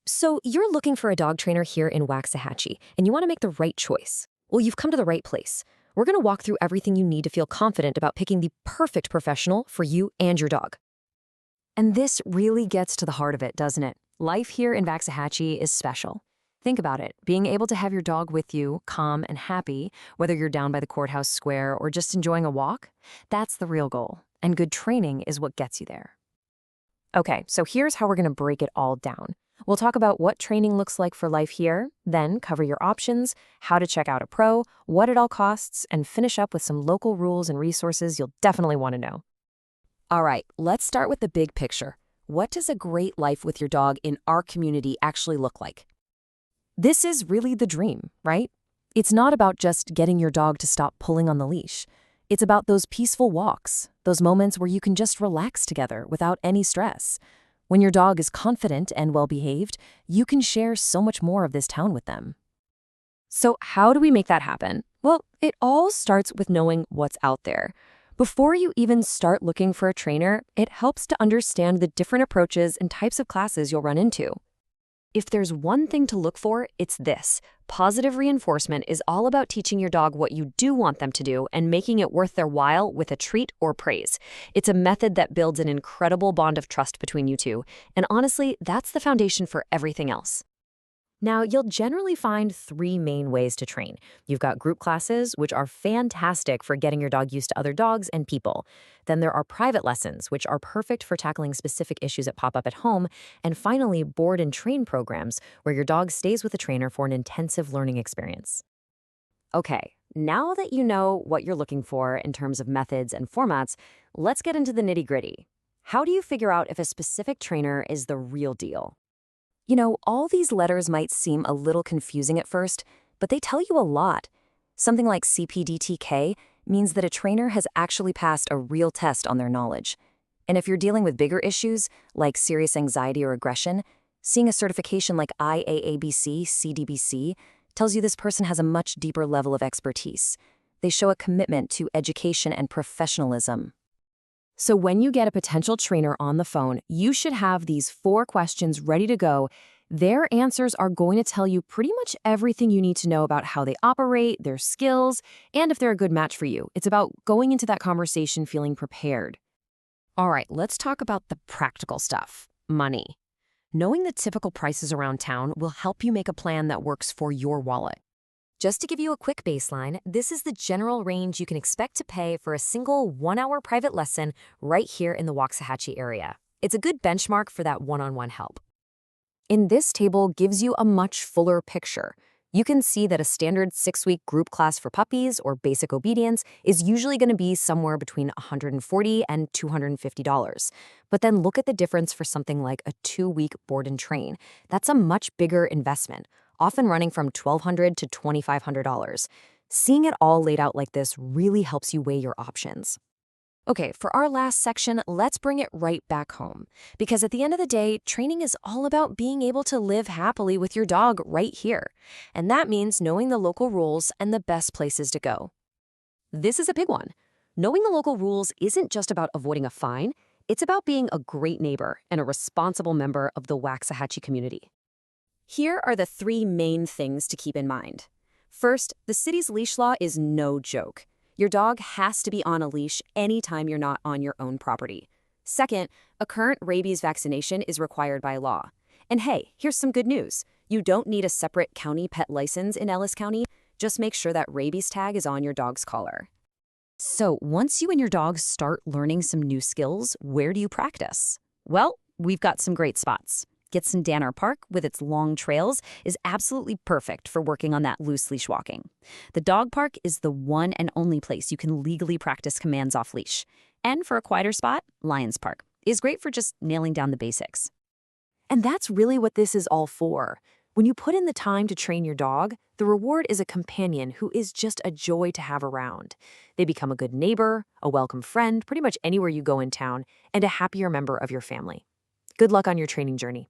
So you're looking for a dog trainer here in Waxahachie, and you want to make the right choice. Well, you've come to the right place. We're going to walk through everything you need to feel confident about picking the perfect professional for you and your dog. And this really gets to the heart of it, doesn't it? Life here in Waxahachie is special. Think about it, being able to have your dog with you, calm and happy, whether you're down by the courthouse square or just enjoying a walk, that's the real goal. And good training is what gets you there. Okay, so here's how we're going to break it all down. We'll talk about what training looks like for life here, then cover your options, how to check out a pro, what it all costs, and finish up with some local rules and resources you'll definitely want to know. All right, let's start with the big picture. What does a great life with your dog in our community actually look like? This is really the dream, right? It's not about just getting your dog to stop pulling on the leash. It's about those peaceful walks, those moments where you can just relax together without any stress. When your dog is confident and well-behaved, you can share so much more of this town with them. So how do we make that happen? Well, it all starts with knowing what's out there. Before you even start looking for a trainer, it helps to understand the different approaches and types of classes you'll run into. If there's one thing to look for, it's this. Positive reinforcement is all about teaching your dog what you do want them to do and making it worth their while with a treat or praise. It's a method that builds an incredible bond of trust between you two, and honestly, that's the foundation for everything else. Now, you'll generally find three main ways to train. You've got group classes, which are fantastic for getting your dog used to other dogs and people. Then there are private lessons, which are perfect for tackling specific issues that pop up at home. And finally, board and train programs, where your dog stays with a trainer for an intensive learning experience. Okay, now that you know what you're looking for in terms of methods and formats, let's get into the nitty-gritty. How do you figure out if a specific trainer is the real deal? You know, all these letters might seem a little confusing at first, but they tell you a lot. Something like CPDTK means that a trainer has actually passed a real test on their knowledge. And if you're dealing with bigger issues, like serious anxiety or aggression, seeing a certification like IAABC, CDBC, tells you this person has a much deeper level of expertise. They show a commitment to education and professionalism. So when you get a potential trainer on the phone, you should have these 4 questions ready to go. Their answers are going to tell you pretty much everything you need to know about how they operate, their skills, and if they're a good match for you. It's about going into that conversation feeling prepared. All right, let's talk about the practical stuff. Money. Knowing the typical prices around town will help you make a plan that works for your wallet. Just to give you a quick baseline, this is the general range you can expect to pay for a single 1-hour private lesson right here in the Waxahachie area. It's a good benchmark for that one-on-one help. In this table gives you a much fuller picture. You can see that a standard 6-week group class for puppies or basic obedience is usually going to be somewhere between $140 and $250. But then look at the difference for something like a 2-week board and train. That's a much bigger investment, often running from $1,200 to $2,500. Seeing it all laid out like this really helps you weigh your options. Okay, for our last section, let's bring it right back home. Because at the end of the day, training is all about being able to live happily with your dog right here. And that means knowing the local rules and the best places to go. This is a big one. Knowing the local rules isn't just about avoiding a fine, it's about being a great neighbor and a responsible member of the Waxahachie community. Here are the 3 main things to keep in mind. First, the city's leash law is no joke. Your dog has to be on a leash anytime you're not on your own property. Second, a current rabies vaccination is required by law. And hey, here's some good news. You don't need a separate county pet license in Ellis County. Just make sure that rabies tag is on your dog's collar. So once you and your dog start learning some new skills, where do you practice? Well, we've got some great spots. Gitson Danner Park, with its long trails, is absolutely perfect for working on that loose leash walking. The dog park is the one and only place you can legally practice commands off leash. And for a quieter spot, Lions Park is great for just nailing down the basics. And that's really what this is all for. When you put in the time to train your dog, the reward is a companion who is just a joy to have around. They become a good neighbor, a welcome friend, pretty much anywhere you go in town, and a happier member of your family. Good luck on your training journey.